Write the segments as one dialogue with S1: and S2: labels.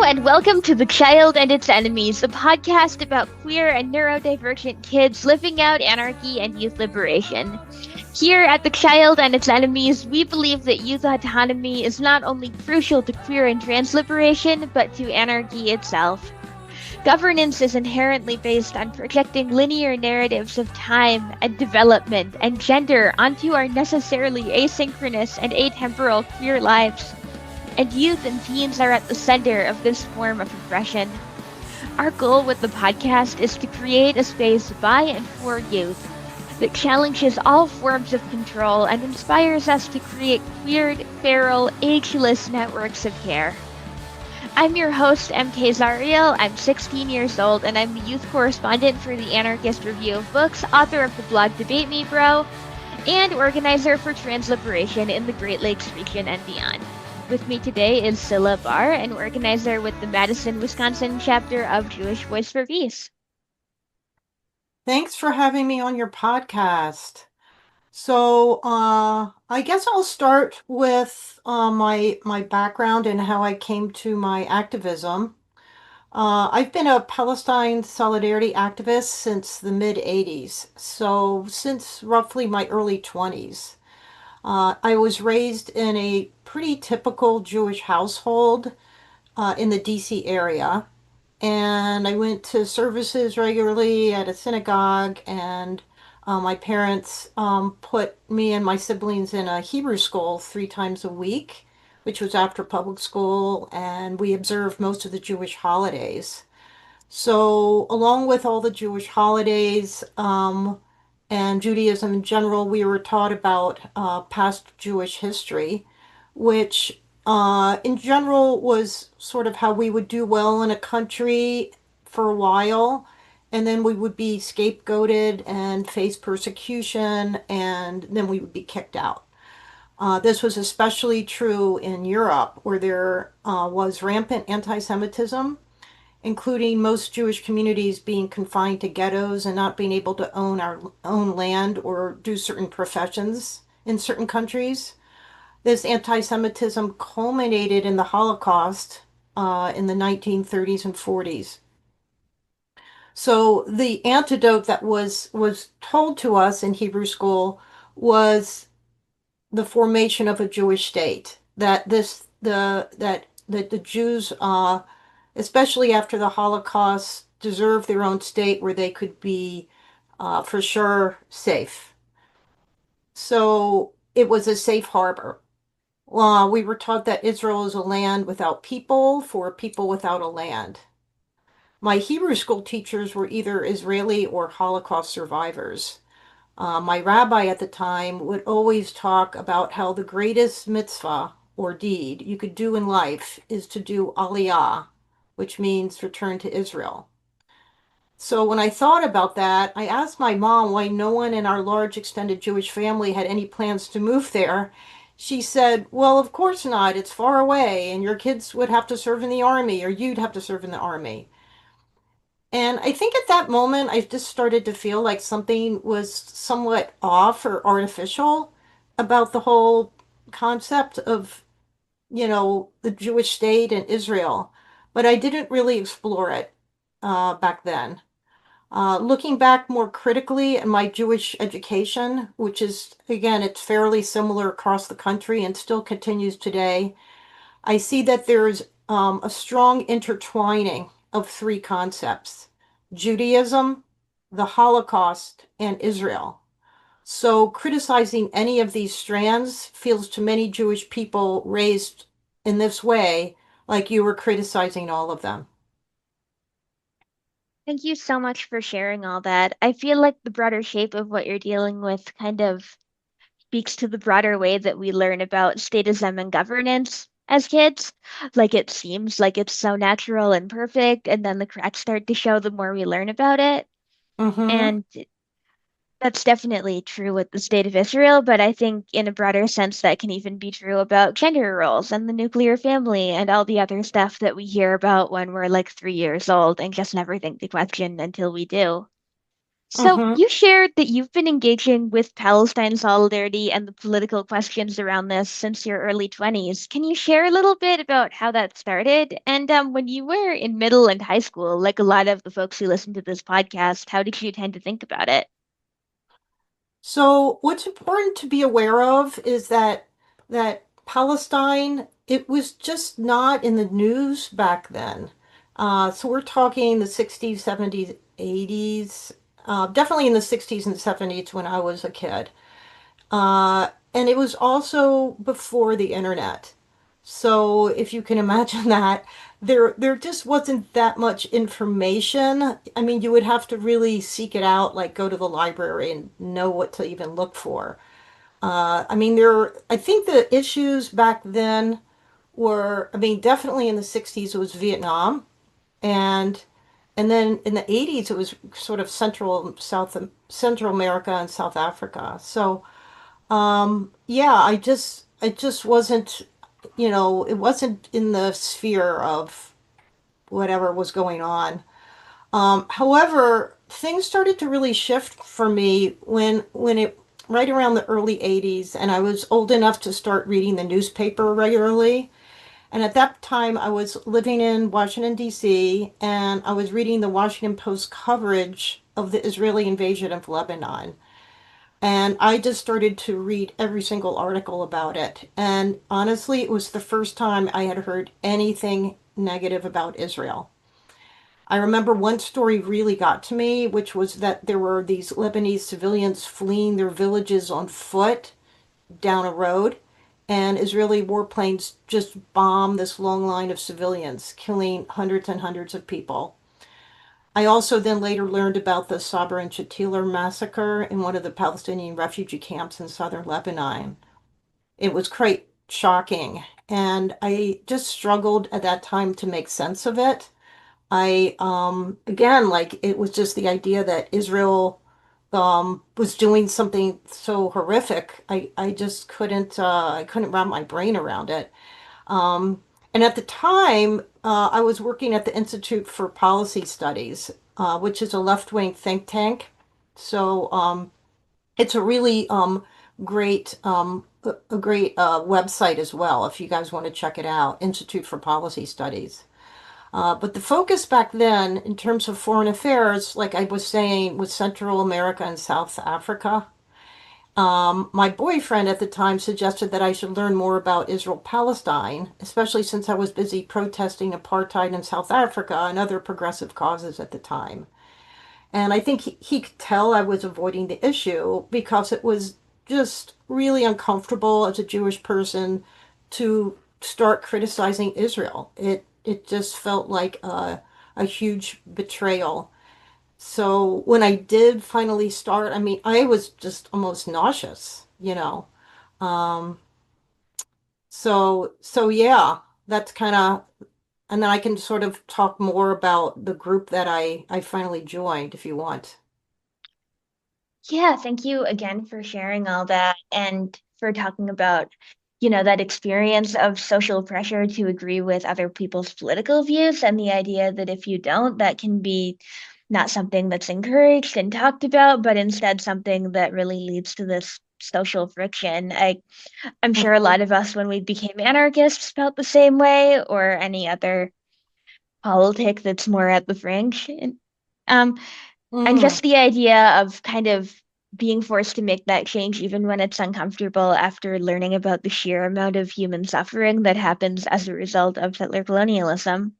S1: and welcome to The Child and Its Enemies, a podcast about queer and neurodivergent kids living out anarchy and youth liberation. Here at The Child and Its Enemies, we believe that youth autonomy is not only crucial to queer and trans liberation, but to anarchy itself. Governance is inherently based on projecting linear narratives of time and development and gender onto our necessarily asynchronous and atemporal queer lives. And youth and teens are at the center of this form of oppression. Our goal with the podcast is to create a space by and for youth that challenges all forms of control and inspires us to create weird, feral, ageless networks of care. I'm your host, MK Zariel. I'm 16 years old, and I'm the youth correspondent for the Anarchist Review of Books, author of the blog Debate Me Bro, and organizer for trans liberation in the Great Lakes region and beyond. With me today is Tsela Barr, an organizer with the Madison, Wisconsin chapter of Jewish Voice for Peace.
S2: Thanks for having me on your podcast. I guess I'll start with my background and how I came to my activism. I've been a Palestine solidarity activist since the mid 80s, so since roughly my early 20s. I was raised in a pretty typical Jewish household in the DC area, and I went to services regularly at a synagogue, and my parents put me and my siblings in a Hebrew school 3 times a week, which was after public school, and we observed most of the Jewish holidays. So, along with all the Jewish holidays and Judaism in general, we were taught about past Jewish history, which in general was sort of how we would do well in a country for a while, and then we would be scapegoated and face persecution, and then we would be kicked out. This was especially true in Europe, where there was rampant anti Semitism, including most Jewish communities being confined to ghettos and not being able to own our own land or do certain professions in certain countries. This anti Semitism culminated in the Holocaust in the 1930s and 40s. So the antidote that was told to us in Hebrew school was the formation of a Jewish state. That the Jews, especially after the Holocaust, deserved their own state where they could be for sure safe. So it was a safe harbor. We were taught that Israel is a land without people for people without a land. My Hebrew school teachers were either Israeli or Holocaust survivors. My rabbi at the time would always talk about how the greatest mitzvah or deed you could do in life is to do aliyah, which means return to Israel. So when I thought about that, I asked my mom why no one in our large extended Jewish family had any plans to move there. She said, well, of course not. It's far away, and your kids would have to serve in the army, or you'd have to serve in the army. And I think at that moment, I just started to feel like something was somewhat off or artificial about the whole concept of, the Jewish state and Israel. But I didn't really explore it back then. Looking back more critically at my Jewish education, which is, again, it's fairly similar across the country and still continues today, I see that there's a strong intertwining of 3 concepts: Judaism, the Holocaust, and Israel. So criticizing any of these strands feels to many Jewish people raised in this way like you were criticizing all of them.
S1: Thank you so much for sharing all that. I feel like the broader shape of what you're dealing with kind of speaks to the broader way that we learn about statism and governance as kids. Like it seems like it's so natural and perfect, and then the cracks start to show the more we learn about it.
S2: Mm-hmm.
S1: And that's definitely true with the state of Israel, but I think in a broader sense that can even be true about gender roles and the nuclear family and all the other stuff that we hear about when we're like 3 years old and just never think to question until we do. So,
S2: Hmm.
S1: you shared that you've been engaging with Palestine solidarity and the political questions around this since your early 20s. Can you share a little bit about how that started? And when you were in middle and high school, like a lot of the folks who listen to this podcast, how did you tend to think about it?
S2: So what's important to be aware of is that Palestine, it was just not in the news back then. So we're talking the 60s, 70s, 80s, definitely in the 60s and 70s when I was a kid. And it was also before the internet. So if you can imagine that, there just wasn't that much information. I mean, you would have to really seek it out, like go to the library and know what to even look for. I mean, I think the issues back then were, I mean, definitely in the 60s it was Vietnam, and and then in the 80s it was sort of Central America and South Africa. So yeah, I just wasn't, it wasn't in the sphere of whatever was going on. However, things started to really shift for me when it right around the early 80s, and I was old enough to start reading the newspaper regularly. And at that time, I was living in Washington, D.C., and I was reading the Washington Post coverage of the Israeli invasion of Lebanon. And I just started to read every single article about it. And honestly, it was the first time I had heard anything negative about Israel. I remember one story really got to me, which was that there were these Lebanese civilians fleeing their villages on foot down a road, and Israeli warplanes just bombed this long line of civilians, killing hundreds and hundreds of people. I also then later learned about the Sabra and Shatila massacre in one of the Palestinian refugee camps in southern Lebanon. It was quite shocking, and I just struggled at that time to make sense of it. Again, like it was just the idea that Israel was doing something so horrific. I just I couldn't wrap my brain around it. Um, and at the time, I was working at the Institute for Policy Studies, which is a left-wing think tank. So it's a really a great website as well if you guys want to check it out, Institute for Policy Studies. But the focus back then, in terms of foreign affairs, like I was saying, was Central America and South Africa. My boyfriend at the time suggested that I should learn more about Israel-Palestine, especially since I was busy protesting apartheid in South Africa and other progressive causes at the time. And I think he could tell I was avoiding the issue because it was just really uncomfortable as a Jewish person to start criticizing Israel. It just felt like a huge betrayal. So when I did finally start, I mean, I was just almost nauseous. Um, so yeah, that's kind of, and then I can sort of talk more about the group that I finally joined if you want.
S1: Yeah, thank you again for sharing all that and for talking about, that experience of social pressure to agree with other people's political views and the idea that if you don't, that can be not something that's encouraged and talked about, but instead something that really leads to this social friction. I'm sure a
S2: Mhm.
S1: lot of us, when we became anarchists, felt the same way, or any other politic that's more at the fringe. Um, and
S2: Mm.
S1: just the idea of kind of being forced to make that change, even when it's uncomfortable, after learning about the sheer amount of human suffering that happens as a result of settler colonialism.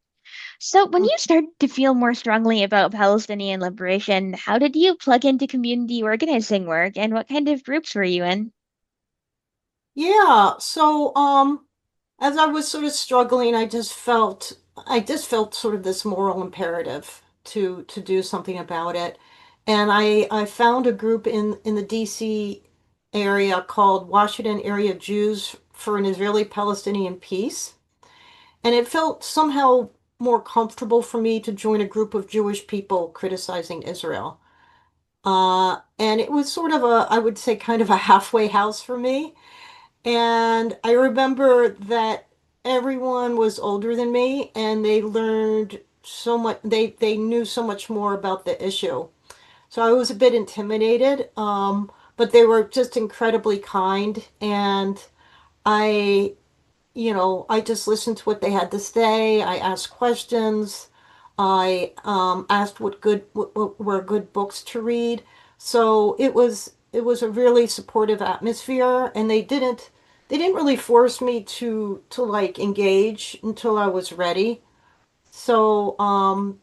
S1: So, when you started to feel more strongly about Palestinian liberation, how did you plug into community organizing work, and what kind of groups were you in?
S2: Yeah, so as I was sort of struggling, I just felt sort of this moral imperative to do something about it. And I found a group in the DC area called Washington Area Jews for an Israeli-Palestinian Peace. And it felt somehow more comfortable for me to join a group of Jewish people criticizing Israel. And it was sort of I would say, kind of a halfway house for me. And I remember that everyone was older than me and they learned so much, they knew so much more about the issue. So I was a bit intimidated, but they were just incredibly kind. And I, I just listened to what they had to say. I asked questions. I asked what were good books to read. So it was a really supportive atmosphere, and they didn't really force me to like engage until I was ready. So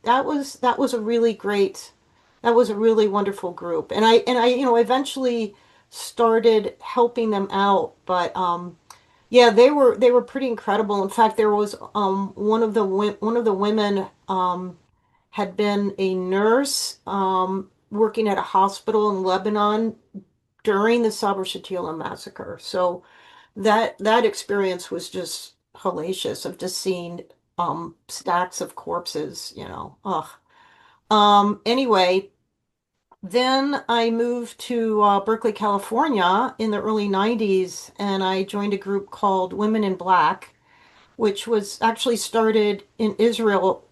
S2: that was a really great, that was a really wonderful group. And I eventually started helping them out, but yeah, they were pretty incredible. In fact, there was one of the women had been a nurse working at a hospital in Lebanon during the Sabra Shatila massacre. So that experience was just hellacious of just seeing stacks of corpses, Ugh. Anyway, then I moved to Berkeley, California in the early 90s, and I joined a group called Women in Black, which was actually started in Israel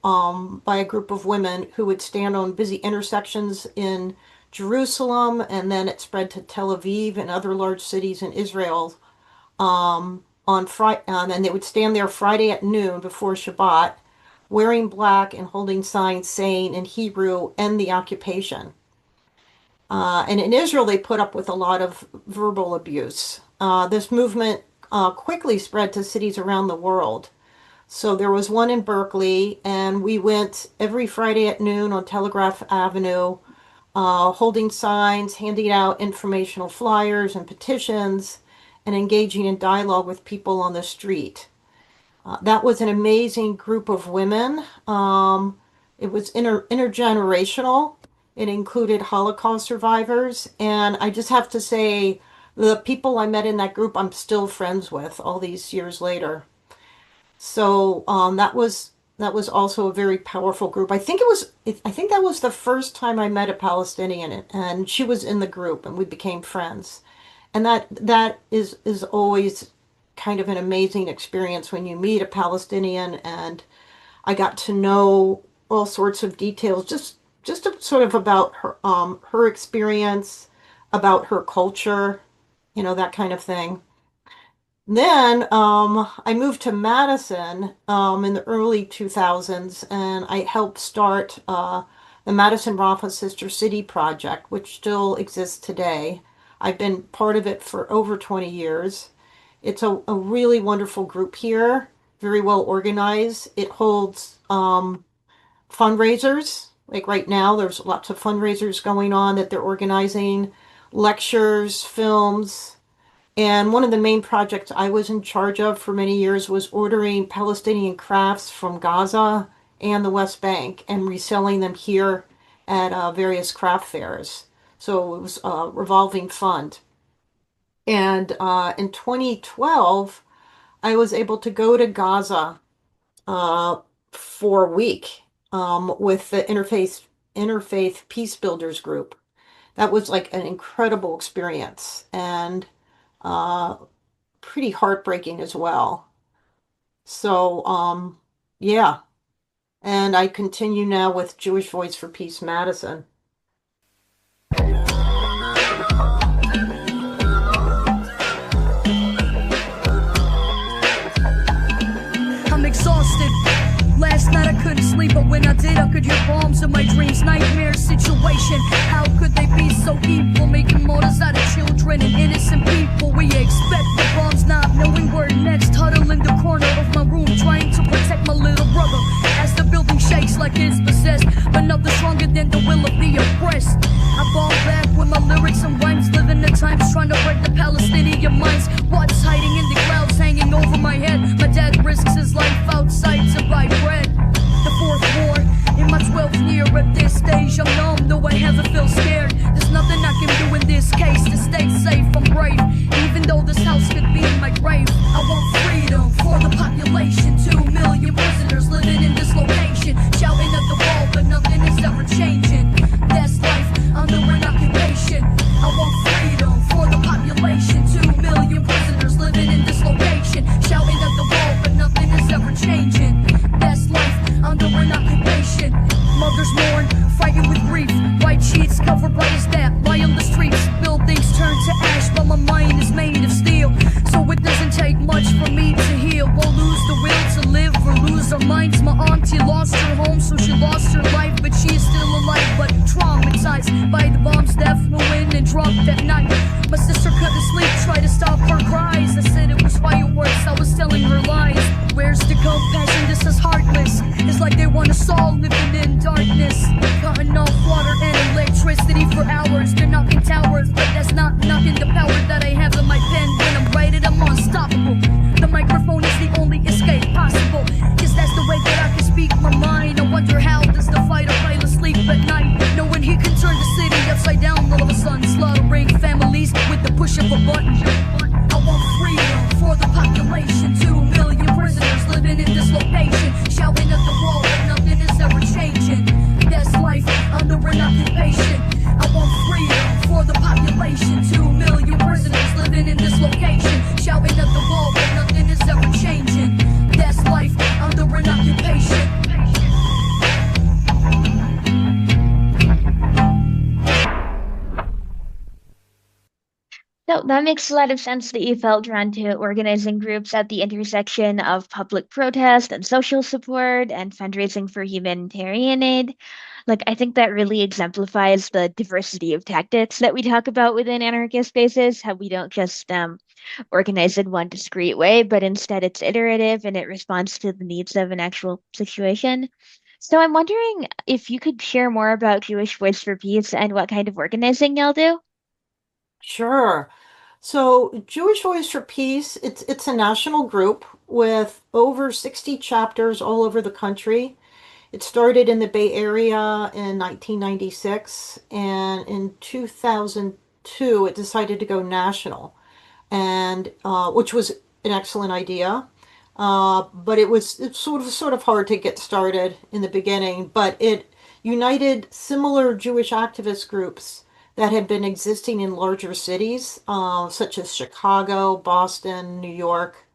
S2: by a group of women who would stand on busy intersections in Jerusalem, and then it spread to Tel Aviv and other large cities in Israel on Friday, and they would stand there Friday at noon before Shabbat, wearing black and holding signs saying in Hebrew, "End the occupation." And in Israel, they put up with a lot of verbal abuse. This movement quickly spread to cities around the world. So there was one in Berkeley, and we went every Friday at noon on Telegraph Avenue, holding signs, handing out informational flyers and petitions, and engaging in dialogue with people on the street. That was an amazing group of women. It was intergenerational. It included Holocaust survivors. And I just have to say, the people I met in that group, I'm still friends with all these years later. So that was also a very powerful group. I think that was the first time I met a Palestinian, and she was in the group, and we became friends. And that is always kind of an amazing experience when you meet a Palestinian, and I got to know all sorts of details, just sort of about her experience, about her culture, that kind of thing. Then I moved to Madison in the early 2000s, and I helped start the Madison Rafa Sister City project, which still exists today. I've been part of it for over 20 years. It's a really wonderful group here, very well organized. It holds fundraisers. Like right now, there's lots of fundraisers going on that they're organizing, lectures, films. And one of the main projects I was in charge of for many years was ordering Palestinian crafts from Gaza and the West Bank and reselling them here at various craft fairs. So it was a revolving fund. And in 2012, I was able to go to Gaza uh, for a week with the Interfaith Peace Builders group. That was like an incredible experience, and uh, pretty heartbreaking as well. So, yeah. And I continue now with Jewish Voice for Peace Madison.
S3: I'm exhausted. Last night I couldn't sleep, but when I did, I could hear bombs in my dreams. Nightmare situation. How could they be so evil, making martyrs out of children and innocent people? We expect the bombs, not knowing where next. Huddle in the corner of my room, trying to protect my little brother. As the building shakes like it's possessed, but nothing stronger than the will of the oppressed. I fall back with my lyrics and rhymes, living the times, trying to break the Palestinian minds. What's hiding in the clouds, hanging over my head? My dad risks his life outside to buy bread. The fourth war in my 12th year. At this stage I'm numb, though I haven't felt scared. There's nothing bombs that flew in and dropped at night. My sister couldn't sleep, tried to stop her cries. I said it was fireworks, I was telling her lies. Where's the compassion? This is heartless. It's like they want us all living in darkness, cutting off water and electricity for hours. They're knocking towers, but that's not knocking the power that I have in my pen. When I'm writing, I'm unstoppable. The microphone is the only escape possible, cause that's the way that I can speak my mind. I wonder how does the fighter pilot sleep at night, knowing he can turn the city upside down all of a sudden, slaughtering families with the push of a button. I want freedom for the population, 2 million prisoners living in this location, shouting at the wall that nothing is ever changing. That's life under an occupation. I want freedom for the population, 2 million prisoners living in this location, shouting at the wall that nothing is ever changing. That's life under an occupation.
S1: So that makes a lot of sense that you felt drawn to organizing groups at the intersection of public protest and social support and fundraising for humanitarian aid. Like, I think that really exemplifies the diversity of tactics that we talk about within anarchist spaces, how we don't just organize in one discrete way, but instead it's iterative and it responds to the needs of an actual situation. So I'm wondering if you could share more about Jewish Voice for Peace and what kind of organizing y'all do.
S2: Sure. So Jewish Voice for Peace, it's a national group with over 60 chapters all over the country. It started in the Bay Area in 1996, and in 2002 it decided to go national, and which was an excellent idea. But it's sort of hard to get started in the beginning, but it united similar Jewish activist groups that had been existing in larger cities, such as Chicago, Boston, New York,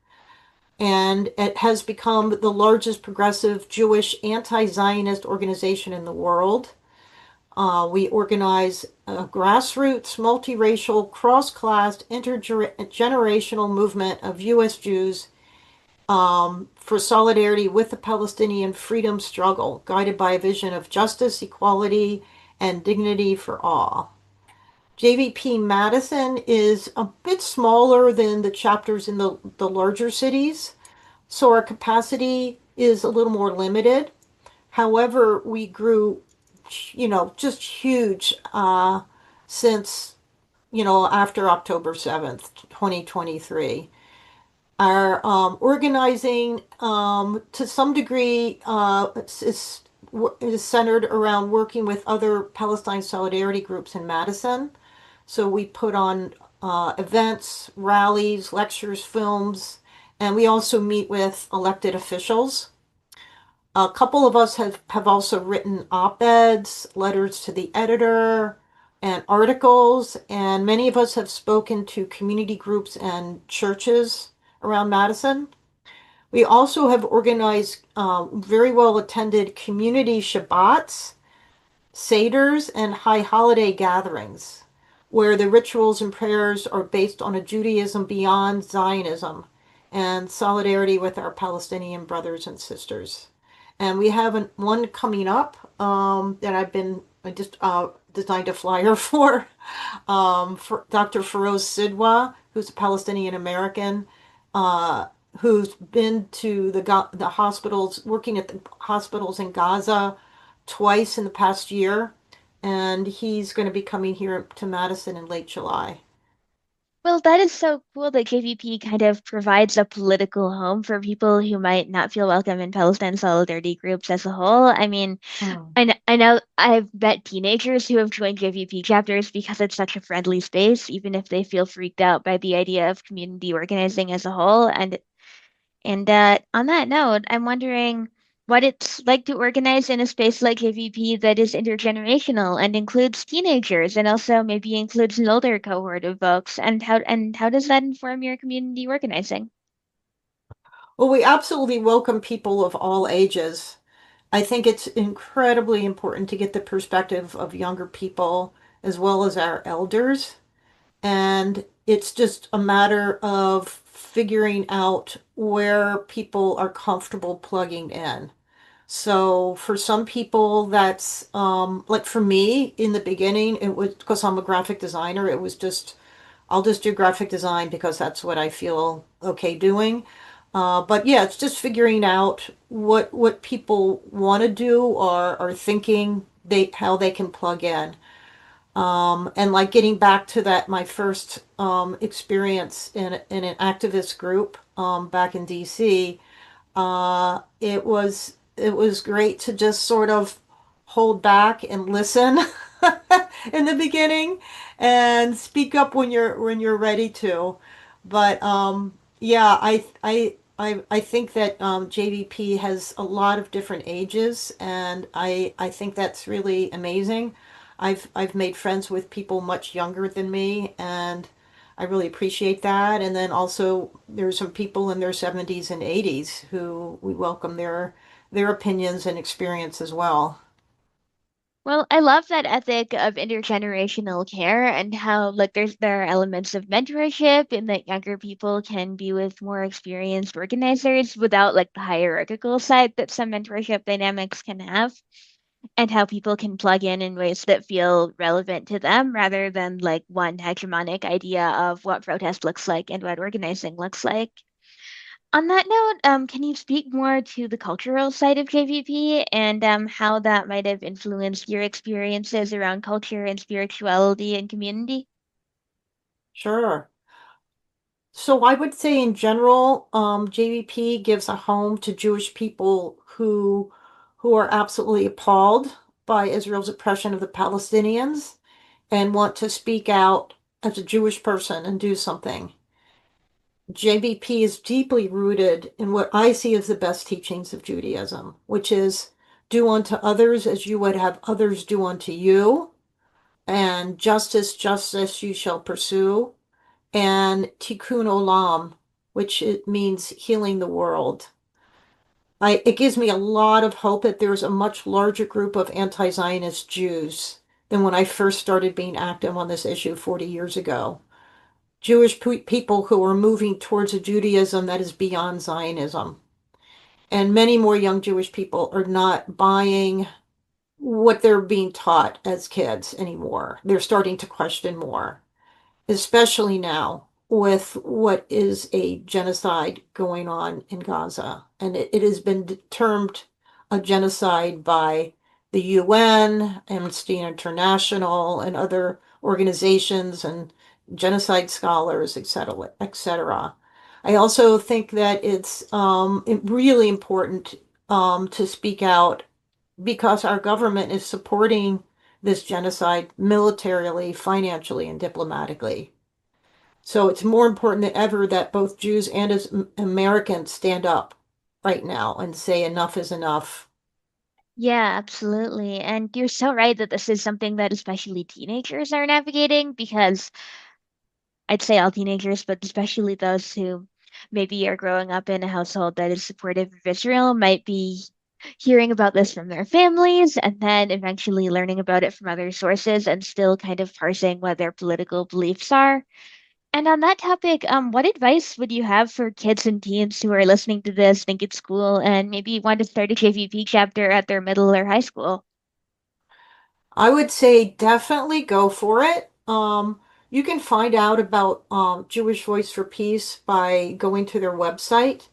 S2: and it has become the largest progressive Jewish anti-Zionist organization in the world. We organize a grassroots, multiracial, cross-class, intergenerational movement of U.S. Jews for solidarity with the Palestinian freedom struggle, guided by a vision of justice, equality, and dignity for all. JVP Madison is a bit smaller than the chapters in the larger cities, so our capacity is a little more limited. However, we grew, just huge since, after October 7th, 2023. Our organizing, to some degree, is centered around working with other Palestine solidarity groups in Madison. So we put on events, rallies, lectures, films, and we also meet with elected officials. A couple of us have also written op-eds, letters to the editor, and articles, and many of us have spoken to community groups and churches around Madison. We also have organized very well attended community Shabbats, Seders, and high holiday gatherings, where the rituals and prayers are based on a Judaism beyond Zionism and solidarity with our Palestinian brothers and sisters. And we have one coming up that I just designed a flyer for Dr. Feroz Sidwa, who's a Palestinian American, who's been to the hospitals, working at the hospitals in Gaza twice in the past year, and he's going to be coming here to Madison in late July.
S1: Well, that is so cool that KVP kind of provides a political home for people who might not feel welcome in Palestine solidarity groups as a whole. I mean,
S2: Hmm.
S1: I know I've met teenagers who have joined KVP chapters because it's such a friendly space, even if they feel freaked out by the idea of community organizing as a whole. And on that note, I'm wondering what it's like to organize in a space like KVP that is intergenerational and includes teenagers and also maybe includes an older cohort of folks, and how does that inform your community organizing?
S2: Well, we absolutely welcome people of all ages. I think it's incredibly important to get the perspective of younger people as well as our elders. And it's just a matter of figuring out where people are comfortable plugging in. So for some people, that's like for me in the beginning, it was because I'm a graphic designer, it was just I'll just do graphic design because that's what I feel okay doing. But yeah, it's just figuring out what people want to do or are thinking they how they can plug in. And like getting back to that, my first experience in an activist group back in DC, it was great to just sort of hold back and listen in the beginning and speak up when you're ready to. But yeah, I think that JVP has a lot of different ages, and I think that's really amazing. I've made friends with people much younger than me, and I really appreciate that. And then also there's some people in their 70s and 80s who we welcome their opinions and experience as well.
S1: Well, I love that ethic of intergenerational care and how like there are elements of mentorship and that younger people can be with more experienced organizers without like the hierarchical side that some mentorship dynamics can have, and how people can plug in ways that feel relevant to them rather than like one hegemonic idea of what protest looks like and what organizing looks like. On that note, can you speak more to the cultural side of JVP and how that might have influenced your experiences around culture and spirituality and community?
S2: Sure. So I would say in general, JVP gives a home to Jewish people who are absolutely appalled by Israel's oppression of the Palestinians and want to speak out as a Jewish person and do something. JVP is deeply rooted in what I see as the best teachings of Judaism, which is do unto others as you would have others do unto you, and justice, justice you shall pursue, and tikkun olam, which it means healing the world. It gives me a lot of hope that there's a much larger group of anti-Zionist Jews than when I first started being active on this issue 40 years ago. Jewish people who are moving towards a Judaism that is beyond Zionism. And many more young Jewish people are not buying what they're being taught as kids anymore. They're starting to question more, especially now with what is a genocide going on in Gaza. And it has been termed a genocide by the UN, Amnesty International, and other organizations and genocide scholars, etc., etc. I also think that it's really important to speak out because our government is supporting this genocide militarily, financially, and diplomatically. So it's more important than ever that both Jews and as Americans stand up right now and say enough is enough.
S1: Yeah, absolutely. And you're so right that this is something that especially teenagers are navigating because I'd say all teenagers, but especially those who maybe are growing up in a household that is supportive of Israel, might be hearing about this from their families and then eventually learning about it from other sources and still kind of parsing what their political beliefs are. And on that topic, what advice would you have for kids and teens who are listening to this, think it's cool, and maybe want to start a JVP chapter at their middle or high school?
S2: I would say definitely go for it. You can find out about Jewish Voice for Peace by going to their website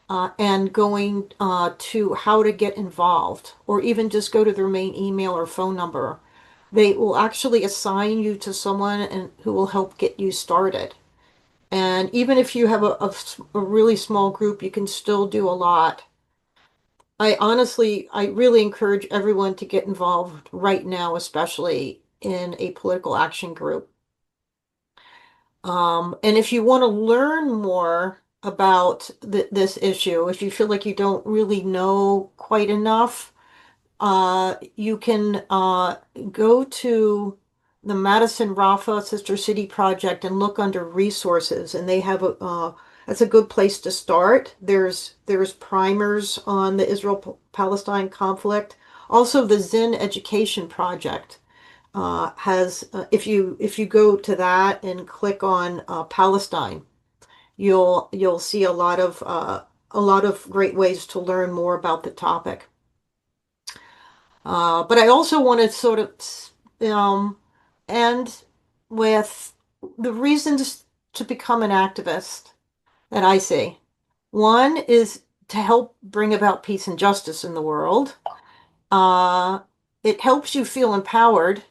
S2: and going to how to get involved, or even just go to their main email or phone number. They will actually assign you to someone and who will help get you started. And even if you have a really small group, you can still do a lot. I really encourage everyone to get involved right now, especially in a political action group. And if you want to learn more about this issue, if you feel like you don't really know quite enough, you can go to the Madison Rafa Sister City Project and look under resources, and they have a that's a good place to start. There's primers on the Israel-Palestine conflict. Also, the Zin Education Project has if you go to that and click on Palestine, you'll see a lot of great ways to learn more about the topic. But I also want to sort of end with the reasons to become an activist that I see. One is to help bring about peace and justice in the world. Uh, it helps you feel empowered.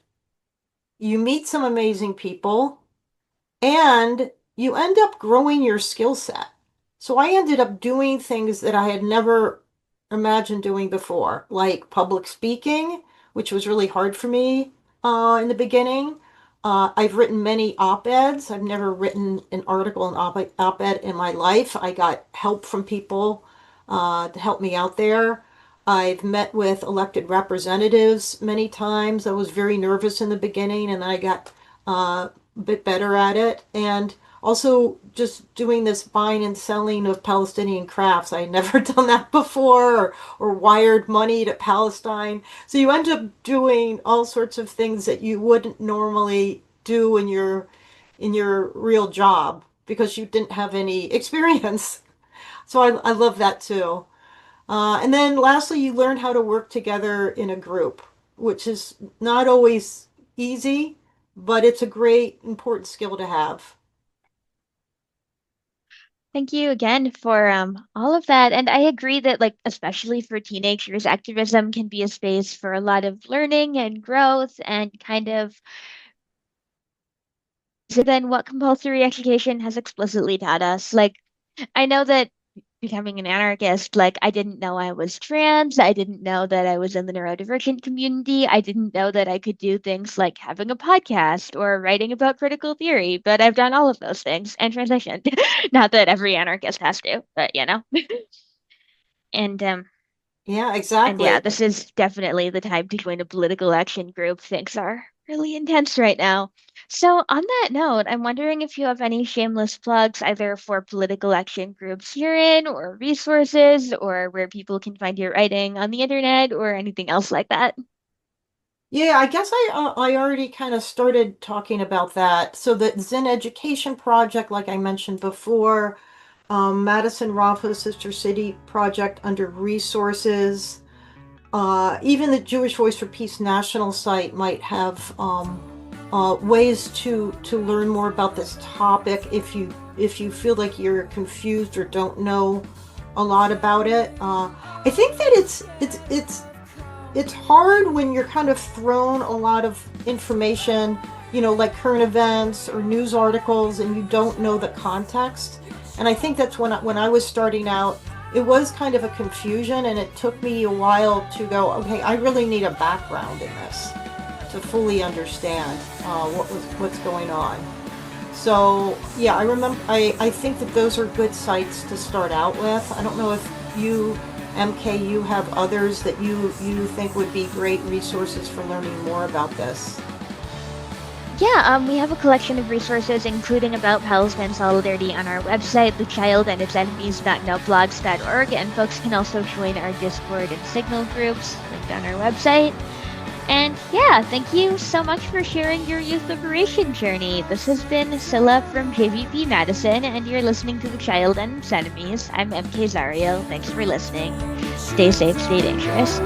S2: You meet some amazing people, and you end up growing your skill set. So I ended up doing things that I had never imagined doing before, like public speaking, which was really hard for me in the beginning. I've written many op-eds. I've never written an article, an op-ed in my life. I got help from people to help me out there. I've met with elected representatives many times. I was very nervous in the beginning, and then I got a bit better at it. And also just doing this buying and selling of Palestinian crafts. I had never done that before, or wired money to Palestine. So you end up doing all sorts of things that you wouldn't normally do in your real job because you didn't have any experience. So I love that too. And then lastly, you learn how to work together in a group, which is not always easy, but it's a great, important skill to have.
S1: Thank you again for all of that. And I agree that, like, especially for teenagers, activism can be a space for a lot of learning and growth and kind of than what compulsory education has explicitly taught us. Like, I know that becoming an anarchist, like, I didn't know I was trans. I didn't know that I was in the neurodivergent community. I didn't know that I could do things like having a podcast or writing about critical theory, but I've done all of those things and transitioned. Not that every anarchist has to, but you know. And
S2: Yeah,
S1: and yeah,
S2: exactly.
S1: this is definitely the time to join a political action group. Things are really intense right now. So, on that note, I'm wondering if you have any shameless plugs, either for political action groups you're in, or resources, or where people can find your writing on the internet, or anything else like that.
S2: Yeah, I guess I already kind of started talking about that. So the Zen Education Project, like I mentioned before, Madison Rafa Sister City Project under resources. Even the Jewish Voice for Peace national site might have ways to learn more about this topic if you feel like you're confused or don't know a lot about it. I think that it's hard when you're kind of thrown a lot of information, like current events or news articles, and you don't know the context. And I think that's when I was starting out, it was kind of a confusion, and it took me a while to go, okay, I really need a background in this to fully understand what's going on. So yeah, I think that those are good sites to start out with. I don't know if you, MK, have others that you think would be great resources for learning more about this.
S1: Yeah, we have a collection of resources, including about Palestine solidarity on our website, thechildanditsenemies.noblogs.org, and folks can also join our Discord and Signal groups linked on our website. And yeah, thank you so much for sharing your youth liberation journey. This has been Scylla from JVP Madison, and you're listening to The Child and Its Enemies. I'm MK Zario. Thanks for listening. Stay safe, stay dangerous.